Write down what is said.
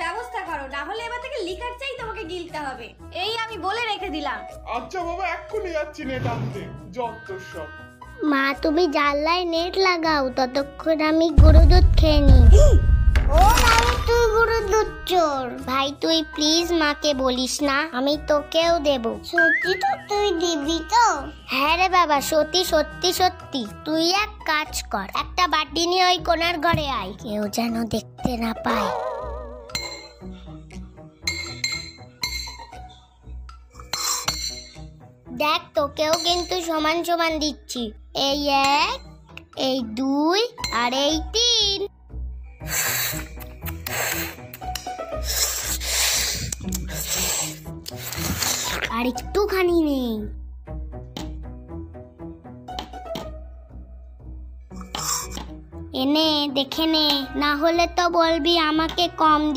ব্যবস্থা করো, না হলে এবার থেকে লিকার চাই তোমাকে গিলতে হবে। এই আমি বলে রেখে দিলাম। আচ্ছা বাবা, এক্ষুনি যাচ্ছি নেট আনতে। যত সব। মা তুমি জানলায় নেট লাগাও, ততক্ষণ আমি গরু দুধ খেয়ে নি। ও আমি তুই গরু দুধ চোর। ভাই তুই প্লিজ মাকে বলিস না, আমি তোকেও দেব। সত্যি তো তুই দিবি তো? হ্যাঁ রে বাবা, সত্যি সত্যি সত্যি। তুই এক কাজ কর, একটা বাটি নিয়ে ওই কোনার ঘরে আয়, কেউ যেন দেখতে না পায়। দেখ তোকেও কিন্তু সমান সমান দিচ্ছি। এই 1, এই 2 আর এই 3। আর একটুখানি নেই। এনে দেখে নে, না হলে তো বলবি আমাকে কম দিয়ে